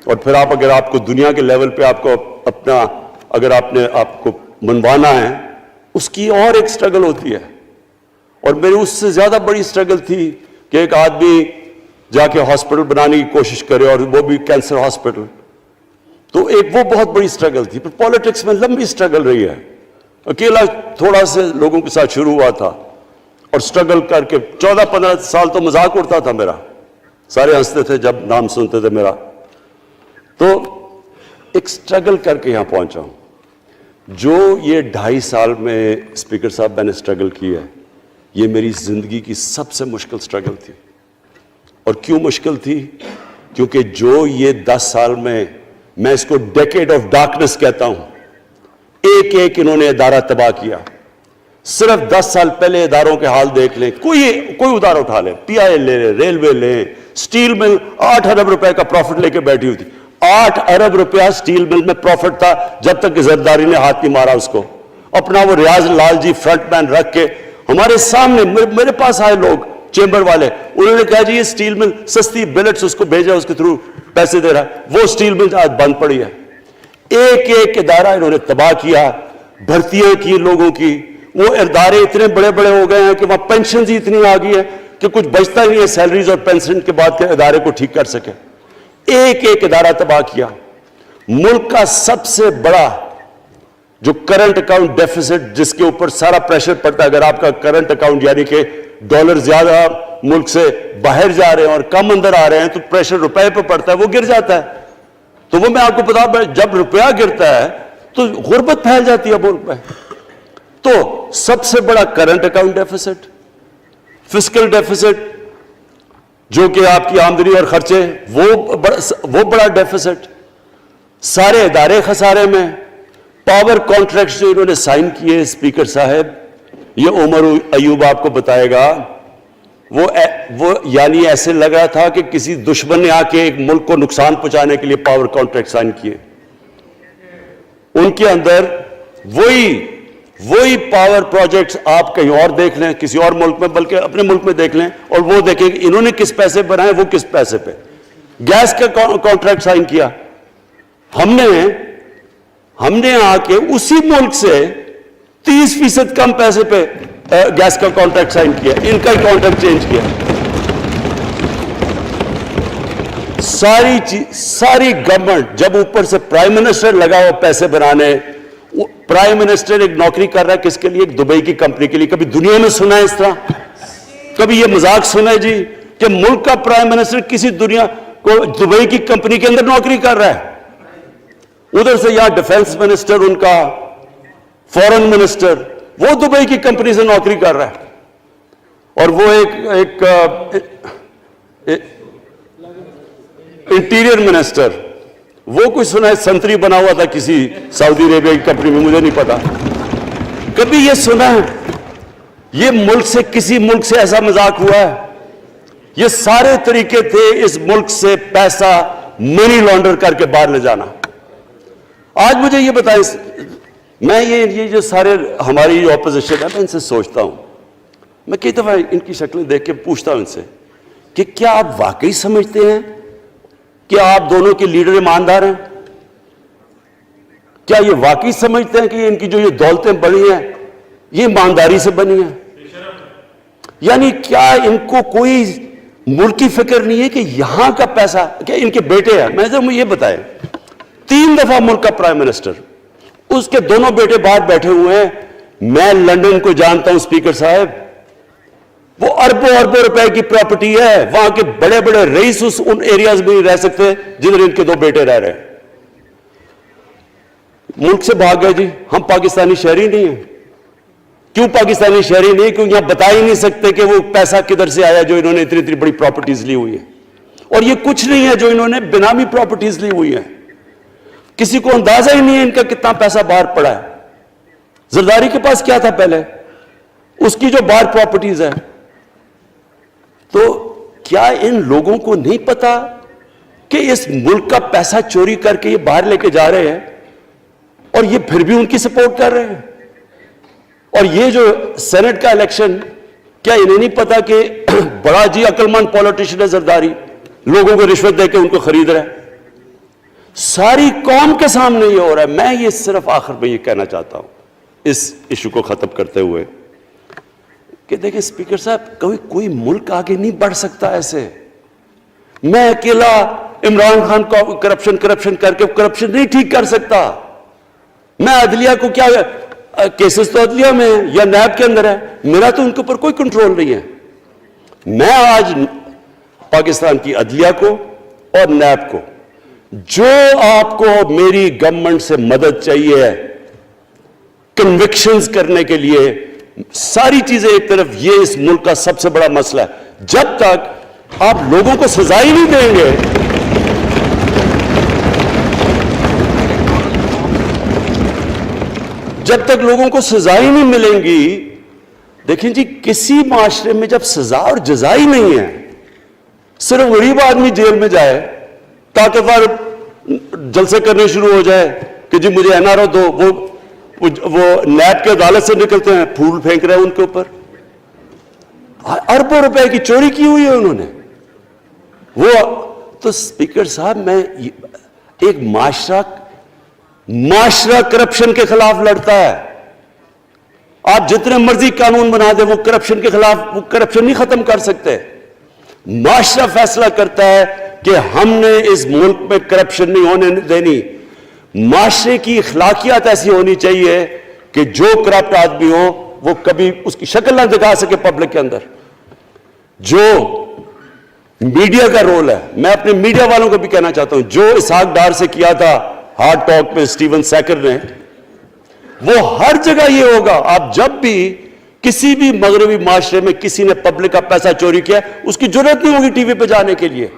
Speaker 1: اور پھر اگر آپ کو دنیا کے لیول پہ آپ کو اپنا, اگر آپ نے آپ کو منوانا ہے, اس کی اور ایک سٹرگل ہوتی ہے. اور میری اس سے زیادہ بڑی سٹرگل تھی کہ ایک آدمی جا کے ہاسپٹل بنانے کی کوشش کرے, اور وہ بھی کینسر ہاسپٹل, تو ایک وہ بہت بڑی سٹرگل تھی. پھر پالیٹکس میں لمبی سٹرگل رہی ہے, اکیلا تھوڑا سے لوگوں کے ساتھ شروع ہوا تھا, اور سٹرگل کر کے 14-15 سال تو مذاق اڑتا تھا میرا, سارے ہنستے تھے جب نام سنتے تھے میرا. تو ایک سٹرگل کر کے یہاں پہنچا ہوں. جو یہ 2.5 سال میں اسپیکر صاحب میں نے سٹرگل کی ہے, یہ میری زندگی کی سب سے مشکل سٹرگل تھی. اور کیوں مشکل تھی؟ کیونکہ جو یہ 10 سال میں اس کو ڈیکیڈ آف ڈارکنس کہتا ہوں, ایک ایک انہوں نے ادارہ تباہ کیا. صرف 10 سال پہلے اداروں کے حال دیکھ لیں, کوئی ادارہ اٹھا لیں, پی آئی لے لیں, ریلوے لیں, سٹیل مل 8 ارب روپے کا پروفٹ لے کے بیٹھی ہوئی تھی. 8 ارب روپیہ سٹیل مل میں پروفٹ تھا جب تک کہ زرداری نے ہاتھ نہیں مارا اس کو. اپنا وہ ریاض لال جی فرنٹ مین رکھ کے ہمارے سامنے, میرے پاس آئے لوگ چیمبر والے, انہوں نے کہا جی یہ سٹیل مل سستی بلٹس اس کو بھیجا, اس کے تھرو پیسے دے رہا ہے, وہ سٹیل مل آج بند پڑی ہے. ایک ایک ادارہ انہوں نے تباہ کیا, بھرتیاں کی لوگوں کی. وہ ادارے اتنے بڑے بڑے ہو گئے ہیں کہ وہاں پینشنز ہی اتنی آ گئی ہے کہ کچھ بچتا ہی نہیں ہے سیلریز اور پینشن کے بعد کے ادارے کو ٹھیک کر سکے. ایک ایک ادارہ تباہ کیا. ملک کا سب سے بڑا جو کرنٹ اکاؤنٹ ڈیفیسٹ, جس کے اوپر سارا پریشر پڑتا ہے, اگر آپ کا کرنٹ اکاؤنٹ یعنی کہ ڈالر زیادہ ملک سے باہر جا رہے ہیں اور کم اندر آ رہے ہیں تو پریشر روپے پہ پڑتا ہے, وہ گر جاتا ہے. تو وہ میں آپ کو بتا, جب روپیہ گرتا ہے تو غربت پھیل جاتی ہے ملک میں. تو سب سے بڑا current account deficit, fiscal deficits جو کہ آپ کی آمدنی اور خرچے, وہ بڑا ڈیفیسٹ. سارے ادارے خسارے میں. پاور کانٹریکٹس جو انہوں نے سائن کیے اسپیکر صاحب, یہ عمر ایوب آپ کو بتائے گا, وہ یعنی ایسے لگ رہا تھا کہ کسی دشمن نے آ کے ایک ملک کو نقصان پہنچانے کے لیے پاور کانٹریکٹ سائن کیے. ان کے اندر وہی پاور پروجیکٹس آپ کہیں اور دیکھ لیں, کسی اور ملک میں, بلکہ اپنے ملک میں دیکھ لیں, اور وہ دیکھیں کہ انہوں نے کس پیسے بنائے, وہ کس پیسے پہ. گیس کا کانٹریکٹ سائن کیا ہم نے آ کے اسی ملک سے 30% کم پیسے پہ گیس کا کانٹریکٹ سائن کیا, ان کا ہی کانٹریکٹ چینج کیا. ساری گورنمنٹ, جب اوپر سے پرائم منسٹر لگا ہوا پیسے بنانے, پرائم منسٹر ایک نوکری کر رہا ہے کس کے لیے, ایک دبئی کی کمپنی کے لیے. کبھی دنیا میں سنا ہے اس طرح؟ کبھی یہ مذاق سنا ہے جی کہ ملک کا پرائم منسٹر کسی دنیا کو دبئی کی کمپنی کے اندر نوکری کر رہا ہے؟ ادھر سے یہاں ڈیفنس منسٹر, ان کا فورن منسٹر, وہ دبئی کی کمپنی سے نوکری کر رہا ہے. اور وہ ایک انٹیریئر منسٹر، وہ کوئی سنا ہے سنتری بنا ہوا تھا کسی سعودی عربیہ کی کمپنی میں، مجھے نہیں پتا. کبھی یہ سنا ہے یہ ملک سے کسی ملک سے ایسا مذاق ہوا ہے؟ یہ سارے طریقے تھے اس ملک سے پیسہ منی لانڈر کر کے باہر لے جانا. آج مجھے یہ بتائیں، میں یہ جو سارے ہماری جو اپوزیشن ہے، میں ان سے سوچتا ہوں، میں کئی دفعہ ان کی شکلیں دیکھ کے پوچھتا ہوں ان سے کہ کیا آپ واقعی سمجھتے ہیں کہ آپ دونوں کے لیڈر ایماندار ہیں؟ کیا یہ واقعی سمجھتے ہیں کہ ان کی جو یہ دولتیں بنی ہیں یہ ایمانداری سے بنی ہیں؟ یعنی کیا ان کو کوئی ملک کی فکر نہیں ہے کہ یہاں کا پیسہ، کیا ان کے بیٹے ہیں، میں مجھے یہ بتائیں، 3 دفعہ ملک کا پرائم منسٹر، اس کے دونوں بیٹے باہر بیٹھے ہوئے ہیں. میں لندن کو جانتا ہوں اسپیکر صاحب، وہ اربوں اربوں روپے کی پراپرٹی ہے، وہاں کے بڑے بڑے رئیس ان ایریاز میں نہیں رہ سکتے جدھر ان کے 2 بیٹے رہ رہے ہیں. ملک سے بھاگ گئے. جی ہم پاکستانی شہری نہیں ہیں. کیوں پاکستانی شہری نہیں؟ کیوں یہاں بتا ہی نہیں سکتے کہ وہ پیسہ کدھر سے آیا جو انہوں نے اتنی بڑی پراپرٹیز لی ہوئی ہیں. اور یہ کچھ نہیں ہے جو انہوں نے بنامی پراپرٹیز لی ہوئی ہیں. کسی کو اندازہ ہی نہیں ہے ان کا کتنا پیسہ باہر پڑا ہے. زرداری کے پاس کیا تھا پہلے، اس کی جو باہر پراپرٹیز ہے. تو کیا ان لوگوں کو نہیں پتا کہ اس ملک کا پیسہ چوری کر کے یہ باہر لے کے جا رہے ہیں اور یہ پھر بھی ان کی سپورٹ کر رہے ہیں؟ اور یہ جو سینٹ کا الیکشن، کیا انہیں نہیں پتا کہ بڑا جی عقل مند پولیٹیشن ہے زرداری، لوگوں کو رشوت دے کے ان کو خرید رہا ہے؟ ساری قوم کے سامنے یہ ہو رہا ہے. میں یہ صرف آخر میں یہ کہنا چاہتا ہوں اس ایشو کو ختم کرتے ہوئے کہ دیکھیں اسپیکر صاحب، کوئی ملک آگے نہیں بڑھ سکتا ایسے. میں اکیلا عمران خان کو کرپشن کر کے کرپشن نہیں ٹھیک کر سکتا. میں عدلیہ کو کیا، کیسز تو عدلیہ میں ہے یا نیب کے اندر ہے، میرا تو ان کے اوپر کوئی کنٹرول نہیں ہے. میں آج پاکستان کی عدلیہ کو اور نیب کو، جو آپ کو میری گورنمنٹ سے مدد چاہیے کنوکشنز کرنے کے لیے، ساری چیزیں ایک طرف، یہ اس ملک کا سب سے بڑا مسئلہ ہے. جب تک آپ لوگوں کو سزا ہی نہیں دیں گے، جب تک لوگوں کو سزا ہی نہیں ملیں گی. دیکھیں جی، کسی معاشرے میں جب سزا اور جزا ہی نہیں ہے، صرف غریب آدمی جیل میں جائے، طاقتور جلسے کرنے شروع ہو جائے کہ جی مجھے این آر او دو، وہ نیب کے عدالت سے نکلتے ہیں، پھول پھینک رہے ہیں ان کے اوپر. اربوں روپے کی چوری کی ہوئی ہے انہوں نے. وہ تو اسپیکر صاحب، میں ایک معاشرہ کرپشن کے خلاف لڑتا ہے. آپ جتنے مرضی قانون بنا دیں، وہ کرپشن کے خلاف، وہ کرپشن نہیں ختم کر سکتے. معاشرہ فیصلہ کرتا ہے کہ ہم نے اس ملک میں کرپشن نہیں ہونے دینی. معاشرے کی اخلاقیات ایسی ہونی چاہیے کہ جو کرپٹ آدمی ہو وہ کبھی اس کی شکل نہ دکھا سکے پبلک کے اندر. جو میڈیا کا رول ہے، میں اپنے میڈیا والوں کو بھی کہنا چاہتا ہوں، جو اسحاق ڈار سے کیا تھا ہارڈ ٹاک میں اسٹیون سیکر نے، وہ ہر جگہ یہ ہوگا. آپ جب بھی کسی بھی مغربی معاشرے میں کسی نے پبلک کا پیسہ چوری کیا، اس کی ضرورت نہیں ہوگی ٹی وی پہ جانے کے لیے.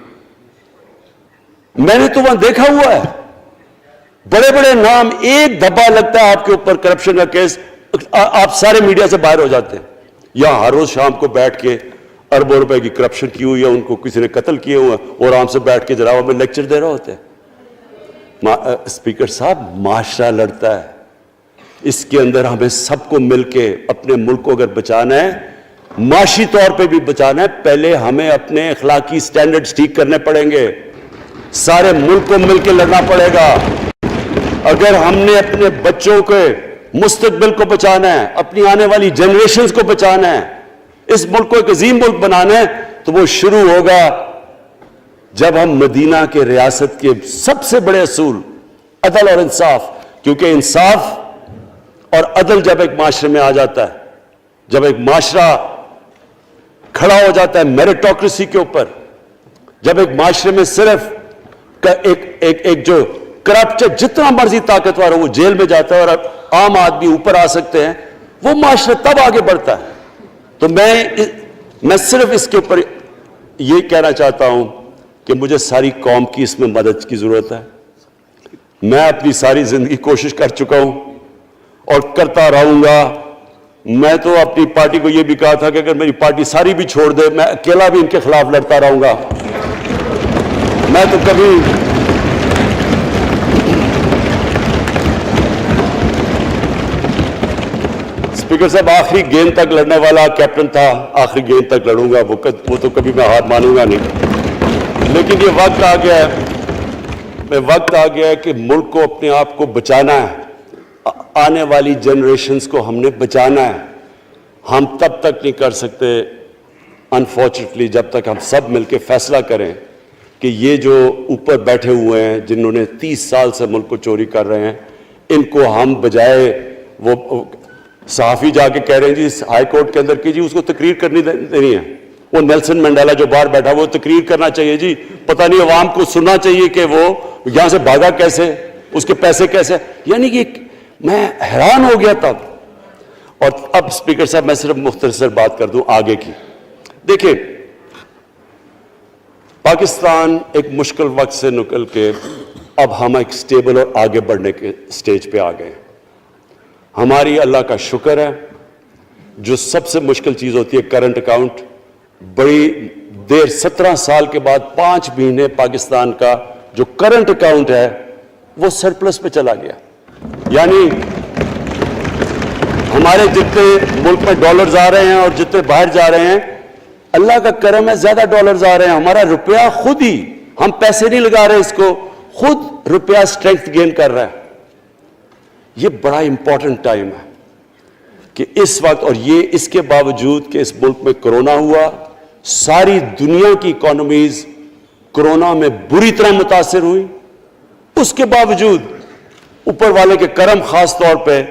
Speaker 1: میں نے تو وہاں دیکھا ہوا ہے، بڑے بڑے نام، ایک دھبا لگتا ہے آپ کے اوپر کرپشن کا کیس، آپ سارے میڈیا سے باہر ہو جاتے ہیں. یہاں ہر روز شام کو بیٹھ کے اربوں روپے کی کرپشن کی ہوئی ہے، ان کو کسی نے قتل کیے ہوئے ہیں، اور آرام سے بیٹھ کے جراوہ میں لیکچر دے رہے ہوتے ہیں. اسپیکر صاحب، معاشرہ لڑتا ہے، اس کے اندر ہمیں سب کو مل کے اپنے ملک کو اگر بچانا ہے، معاشی طور پہ بھی بچانا ہے، پہلے ہمیں اپنے اخلاقی سٹینڈرڈز ٹھیک کرنے پڑیں گے. سارے ملک کو مل کے لڑنا پڑے گا. اگر ہم نے اپنے بچوں کے مستقبل کو بچانا ہے، اپنی آنے والی جنریشنز کو بچانا ہے، اس ملک کو ایک عظیم ملک بنانا ہے، تو وہ شروع ہوگا جب ہم مدینہ کے ریاست کے سب سے بڑے اصول عدل اور انصاف، کیونکہ انصاف اور عدل جب ایک معاشرے میں آ جاتا ہے، جب ایک معاشرہ کھڑا ہو جاتا ہے میریٹوکریسی کے اوپر، جب ایک معاشرے میں صرف ایک جو کرپٹ جتنا مرضی طاقتور ہو وہ جیل میں جاتا ہے اور عام آدمی اوپر آ سکتے ہیں، وہ معاشرہ تب آگے بڑھتا ہے. تو میں میں صرف اس کے اوپر یہ کہنا چاہتا ہوں کہ مجھے ساری قوم کی اس میں مدد کی ضرورت ہے. میں اپنی ساری زندگی کوشش کر چکا ہوں اور کرتا رہوں گا. میں تو اپنی پارٹی کو یہ بھی کہا تھا کہ اگر میری پارٹی ساری بھی چھوڑ دے میں اکیلا بھی ان کے خلاف لڑتا رہوں گا. میں تو کبھی اسپیکر صاحب آخری گیند تک لڑنے والا کیپٹن تھا. آخری گیند تک لڑوں گا, وہ تو کبھی میں ہار مانوں گا نہیں. لیکن یہ وقت آ گیا ہے کہ ملک کو اپنے آپ کو بچانا ہے. آنے والی جنریشنز کو ہم نے بچانا ہے. ہم تب تک نہیں کر سکتے انفارچونیٹلی جب تک ہم سب مل کے فیصلہ کریں کہ یہ جو اوپر بیٹھے ہوئے ہیں جنہوں نے 30 سال سے ملک کو چوری کر رہے ہیں, ان کو ہم بجائے وہ صحافی جا کے کہہ رہے ہیں جی ہائی کورٹ کے اندر کی جی اس کو تقریر کرنی دینی ہے. وہ نیلسن منڈیلا جو باہر بیٹھا وہ تقریر کرنا چاہیے جی. پتہ نہیں عوام کو سننا چاہیے کہ وہ یہاں سے بھاگا کیسے, اس کے پیسے کیسے. یعنی کہ میں حیران ہو گیا تب. اور اب اسپیکر صاحب میں صرف مختصر بات کر دوں آگے کی. دیکھیں پاکستان ایک مشکل وقت سے نکل کے اب ہم ایک سٹیبل اور آگے بڑھنے کے سٹیج پہ آ گئے. ہماری اللہ کا شکر ہے. جو سب سے مشکل چیز ہوتی ہے کرنٹ اکاؤنٹ, بڑی دیر 17 سال کے بعد 5 مہینے پاکستان کا جو کرنٹ اکاؤنٹ ہے وہ سرپلس پہ چلا گیا. یعنی ہمارے جتنے ملک میں ڈالرز آ رہے ہیں اور جتنے باہر جا رہے ہیں اللہ کا کرم ہے زیادہ ڈالرز آ رہے ہیں. ہمارا روپیہ خود ہی, ہم پیسے نہیں لگا رہے اس کو, خود روپیہ سٹرینتھ گین کر رہا ہے. یہ بڑا امپورٹنٹ ٹائم ہے کہ اس وقت, اور یہ اس کے باوجود کہ اس ملک میں کرونا ہوا, ساری دنیا کی اکانومیز کرونا میں بری طرح متاثر ہوئی, اس کے باوجود اوپر والے کے کرم خاص طور پہ.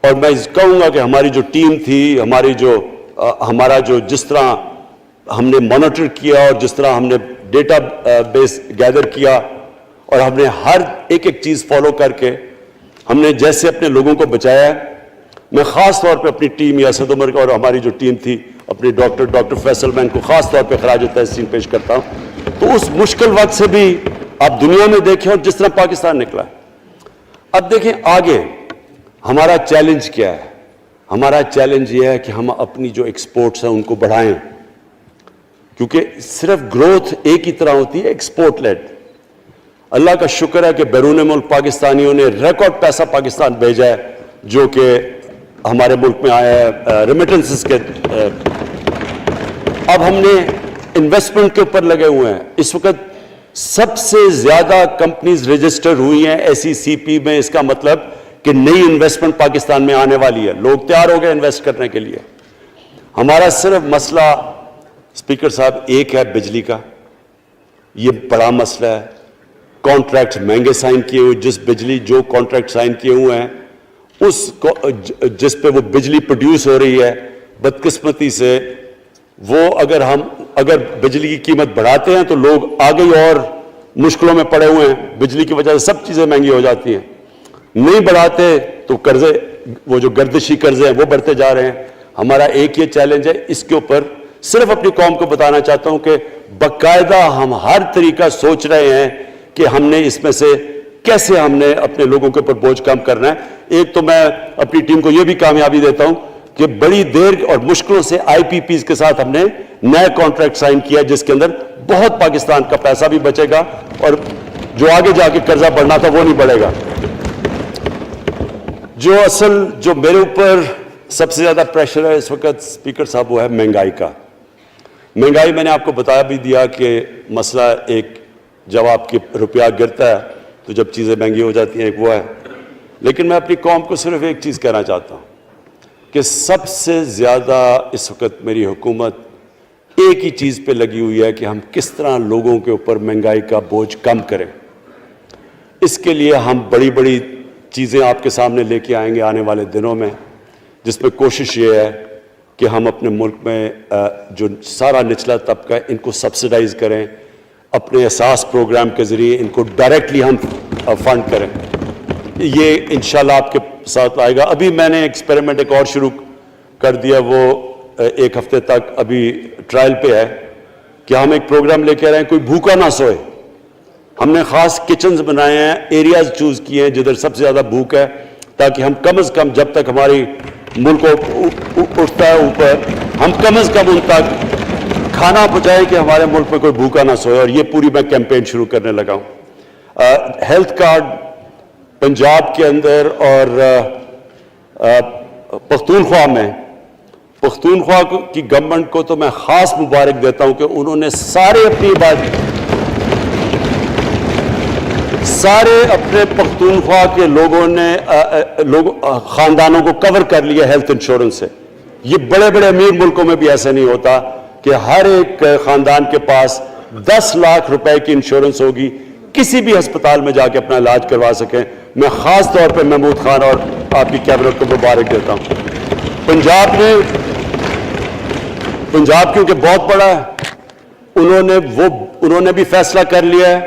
Speaker 1: اور میں کہوں گا کہ ہماری جو ٹیم تھی, ہمارا جو جس طرح ہم نے مانیٹر کیا اور جس طرح ہم نے ڈیٹا بیس گیدر کیا اور ہم نے ہر ایک چیز فالو کر کے ہم نے جیسے اپنے لوگوں کو بچایا ہے. میں خاص طور پہ اپنی ٹیم یاسد عمر اور ہماری جو ٹیم تھی اپنی ڈاکٹر فیصل مین کو خاص طور پہ خراج تحسین پیش کرتا ہوں. تو اس مشکل وقت سے بھی آپ دنیا میں دیکھیں اور جس طرح پاکستان نکلا. اب دیکھیں آگے ہمارا چیلنج کیا ہے. ہمارا چیلنج یہ ہے کہ ہم اپنی جو ایکسپورٹس ہیں ان کو بڑھائیں, کیونکہ صرف گروتھ ایک ہی طرح ہوتی ہے ایکسپورٹ لیڈ. اللہ کا شکر ہے کہ بیرون ملک پاکستانیوں نے ریکارڈ پیسہ پاکستان بھیجا ہے جو کہ ہمارے ملک میں آیا ہے ریمیٹنسز کے. اب ہم نے انویسٹمنٹ کے اوپر لگے ہوئے ہیں. اس وقت سب سے زیادہ کمپنیز رجسٹر ہوئی ہیں SECP میں. اس کا مطلب کہ نئی انویسٹمنٹ پاکستان میں آنے والی ہے. لوگ تیار ہو گئے انویسٹ کرنے کے لیے. ہمارا صرف مسئلہ اسپیکر صاحب ایک ہے بجلی کا. یہ بڑا مسئلہ ہے. کانٹریکٹ مہنگے سائن کیے ہوئے, جس بجلی جو کانٹریکٹ سائن کیے ہوئے ہیں اس کو جس پہ وہ بجلی پروڈیوس ہو رہی ہے, بدقسمتی سے وہ اگر بجلی کی قیمت بڑھاتے ہیں تو لوگ آگے اور مشکلوں میں پڑے ہوئے ہیں. بجلی کی وجہ سے سب چیزیں مہنگی ہو جاتی ہیں. نہیں بڑھاتے تو قرضے, وہ جو گردشی قرضے ہیں وہ بڑھتے جا رہے ہیں. ہمارا ایک یہ چیلنج ہے. اس کے اوپر صرف اپنی قوم کو بتانا چاہتا ہوں کہ باقاعدہ ہم ہر طریقہ سوچ رہے ہیں کہ ہم نے اس میں سے کیسے ہم نے اپنے لوگوں کے اوپر بوجھ کم کرنا ہے. ایک تو میں اپنی ٹیم کو یہ بھی کامیابی دیتا ہوں کہ بڑی دیر اور مشکلوں سے IPPs کے ساتھ ہم نے نئے کانٹریکٹ سائن کیا جس کے اندر بہت پاکستان کا پیسہ بھی بچے گا اور جو آگے جا کے قرضہ بڑھنا تھا وہ نہیں بڑھے گا. جو میرے اوپر سب سے زیادہ پریشر ہے اس وقت اسپیکر صاحب وہ ہے مہنگائی کا. مہنگائی میں نے آپ کو بتا بھی دیا کہ مسئلہ ایک جب آپ کی روپیہ گرتا ہے تو جب چیزیں مہنگی ہو جاتی ہیں ایک وہ ہے. لیکن میں اپنی قوم کو صرف ایک چیز کہنا چاہتا ہوں کہ سب سے زیادہ اس وقت میری حکومت ایک ہی چیز پہ لگی ہوئی ہے کہ ہم کس طرح لوگوں کے اوپر مہنگائی کا بوجھ کم کریں. اس کے لیے ہم بڑی بڑی چیزیں آپ کے سامنے لے کے آئیں گے آنے والے دنوں میں, جس میں کوشش یہ ہے کہ ہم اپنے ملک میں جو سارا نچلا طبقہ ہے ان کو سبسڈائز کریں. اپنے احساس پروگرام کے ذریعے ان کو ڈائریکٹلی ہم فنڈ کریں. یہ انشاءاللہ آپ کے ساتھ آئے گا. ابھی میں نے ایکسپیریمنٹ ایک اور شروع کر دیا, وہ ایک ہفتے تک ابھی ٹرائل پہ ہے کہ ہم ایک پروگرام لے کے آ رہے ہیں کوئی بھوکا نہ سوئے. ہم نے خاص کچنز بنائے ہیں, ایریاز چوز کیے ہیں جدھر سب سے زیادہ بھوک ہے, تاکہ ہم کم از کم جب تک ہماری ملک اٹھتا ہے اوپر, ہم کم از کم ان تک کھانا پہنچائیں کہ ہمارے ملک میں کوئی بھوکا نہ سوئے. اور یہ پوری میں کیمپین شروع کرنے لگا ہوں. ہیلتھ کارڈ پنجاب کے اندر اور پختونخوا میں, پختونخوا کی گورنمنٹ کو تو میں خاص مبارک دیتا ہوں کہ انہوں نے سارے اپنے پختونخوا کے لوگوں نے خاندانوں کو کور کر لیا ہیلتھ انشورنس سے. یہ بڑے بڑے امیر ملکوں میں بھی ایسا نہیں ہوتا کہ ہر ایک خاندان کے پاس 10 لاکھ روپے کی انشورنس ہوگی, کسی بھی ہسپتال میں جا کے اپنا علاج کروا سکیں. میں خاص طور پہ محمود خان اور آپ کی کیبنٹ کو مبارک دیتا ہوں. پنجاب کیونکہ بہت بڑا ہے, انہوں نے بھی فیصلہ کر لیا ہے.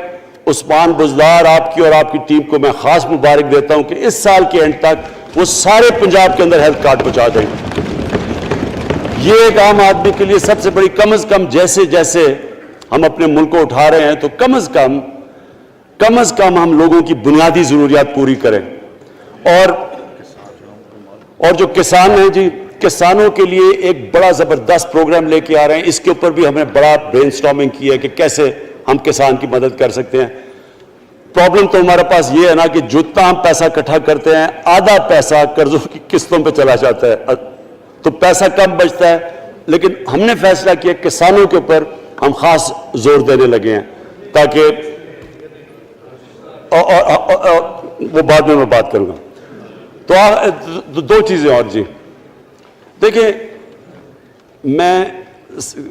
Speaker 1: عثمان بزدار آپ کی اور آپ کی ٹیم کو میں خاص مبارک دیتا ہوں کہ اس سال کے اینڈ تک وہ سارے پنجاب کے اندر ہیلتھ کارڈ پہنچا دیں گے. یہ ایک عام آدمی کے لیے سب سے بڑی, کم از کم جیسے جیسے ہم اپنے ملک کو اٹھا رہے ہیں تو کم از کم ہم لوگوں کی بنیادی ضروریات پوری کریں. اور جو کسان ہیں جی, کسانوں کے لیے ایک بڑا زبردست پروگرام لے کے آ رہے ہیں. اس کے اوپر بھی ہمیں بڑا برین سٹارمنگ کی ہے کہ کیسے ہم کسان کی مدد کر سکتے ہیں. پرابلم تو ہمارے پاس یہ ہے نا کہ جتنا ہم پیسہ اکٹھا کرتے ہیں آدھا پیسہ قرضوں کی قسطوں پہ چلا جاتا ہے, تو پیسہ کم بچتا ہے. لیکن ہم نے فیصلہ کیا کسانوں کے اوپر ہم خاص زور دینے لگے ہیں, تاکہ وہ بعد میں بات کروں گا. تو 2 چیزیں اور جی. دیکھیں, میں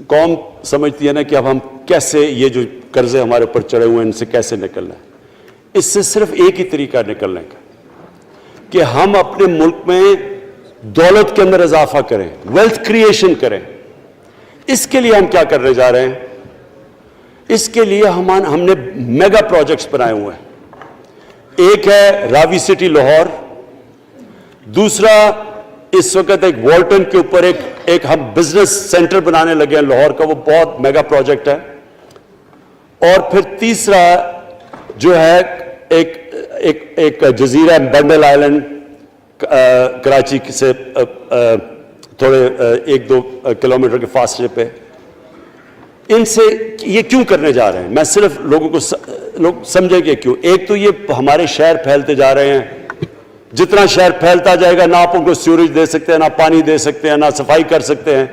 Speaker 1: قوم سمجھتی ہے نا کہ اب ہم کیسے یہ جو قرضے ہمارے اوپر چڑھے ہوئے ہیں ان سے کیسے نکلنا ہے. اس سے صرف ایک ہی طریقہ نکلنے کا کہ ہم اپنے ملک میں دولت کے اندر اضافہ کریں, ویلتھ کریشن کریں. اس کے لیے ہم کیا کرنے جا رہے ہیں؟ اس کے لیے ہم نے میگا پروجیکٹس بنائے ہوئے ہیں. ایک ہے راوی سٹی لاہور, دوسرا اس وقت ایک والٹن کے اوپر ایک ہم بزنس سینٹر بنانے لگے ہیں لاہور کا, وہ بہت میگا پروجیکٹ ہے. اور پھر تیسرا جو ہے ایک جزیرہ بنڈل آئلینڈ کراچی سے تھوڑے 1-2 کلومیٹر کے فاصلے پہ. ان سے یہ کیوں کرنے جا رہے ہیں؟ میں صرف لوگ سمجھیں کہ کیوں. ایک تو یہ ہمارے شہر پھیلتے جا رہے ہیں, جتنا شہر پھیلتا جائے گا نہ آپ ان کو سیوریج دے سکتے ہیں, نہ پانی دے سکتے ہیں, نہ صفائی کر سکتے ہیں.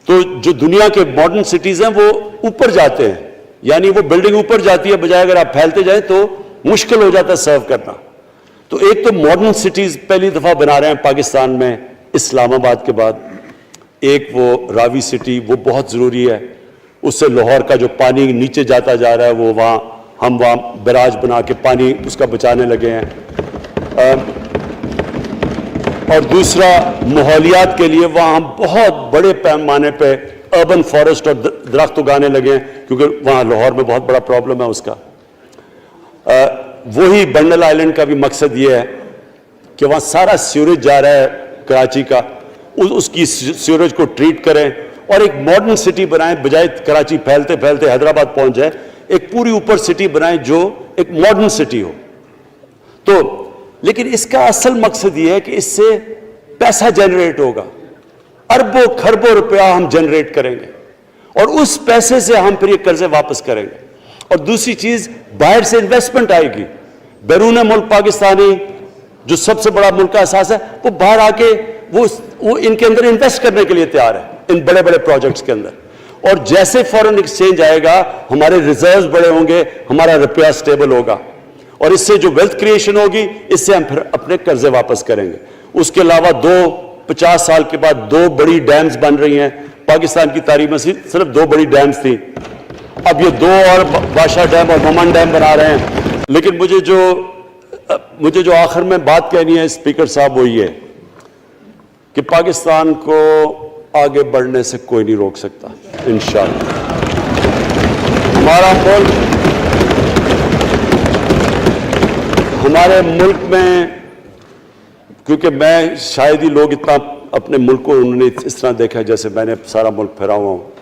Speaker 1: تو جو دنیا کے ماڈرن سٹیز ہیں وہ اوپر جاتے ہیں, یعنی وہ بلڈنگ اوپر جاتی ہے, بجائے اگر آپ پھیلتے جائیں تو مشکل ہو جاتا ہے سرو کرنا. تو ایک تو ماڈرن سٹیز پہلی دفعہ بنا رہے ہیں پاکستان میں اسلام آباد کے بعد. ایک وہ راوی سٹی, وہ بہت ضروری ہے. اس سے لاہور کا جو پانی نیچے جاتا جا رہا ہے وہ ہم وہاں بیراج بنا کے پانی اس کا بچانے لگے ہیں. اور دوسرا ماحولیات کے لیے وہاں ہم بہت بڑے پیمانے پہ اربن فارسٹ اور درخت اگانے لگے ہیں, کیونکہ وہاں لاہور میں بہت بڑا پرابلم ہے اس کا. وہی بنڈل آئلینڈ کا بھی مقصد یہ ہے کہ وہاں سارا سیوریج جا رہا ہے کراچی کا, اس کی سیوریج کو ٹریٹ کریں اور ایک ماڈرن سٹی بنائیں, بجائے کراچی پھیلتے پھیلتے حیدرآباد پہنچ جائے. ایک پوری اوپر سٹی بنائیں جو ایک ماڈرن سٹی ہو. تو لیکن اس کا اصل مقصد یہ ہے کہ اس سے پیسہ جنریٹ ہوگا, اربوں کھربوں روپیہ ہم جنریٹ کریں گے, اور اس پیسے سے ہم پھر یہ قرضے واپس کریں گے. اور دوسری چیز, باہر سے انویسٹمنٹ آئے گی. بیرون ملک پاکستانی جو سب سے بڑا ملک کا احساس ہے, وہ باہر آ کے وہ ان کے اندر انویسٹ کرنے کے لیے تیار ہے, ان بڑے بڑے پروجیکٹس کے اندر. اور جیسے فورن ایکسچینج آئے گا ہمارے ریزروز بڑے ہوں گے, ہمارا روپیہ سٹیبل ہوگا, اور اس سے جو ویلتھ کریشن ہوگی اس سے ہم پھر اپنے قرضے واپس کریں گے. اس کے علاوہ 50 سال کے بعد 2 بڑی ڈیمز بن رہی ہیں. پاکستان کی تاریخ میں صرف 2 بڑی ڈیمز تھیں, اب یہ 2 اور بادشاہ ڈیم اور مومن ڈیم بنا رہے ہیں. لیکن مجھے جو آخر میں بات کہنی ہے اسپیکر صاحب وہ یہ کہ پاکستان کو آگے بڑھنے سے کوئی نہیں روک سکتا انشاءاللہ. ہمارے ملک میں, کیونکہ میں شاید ہی لوگ اتنا اپنے ملک کو انہوں نے اس طرح دیکھا ہے جیسے میں نے سارا ملک پھیرا ہوا ہوں.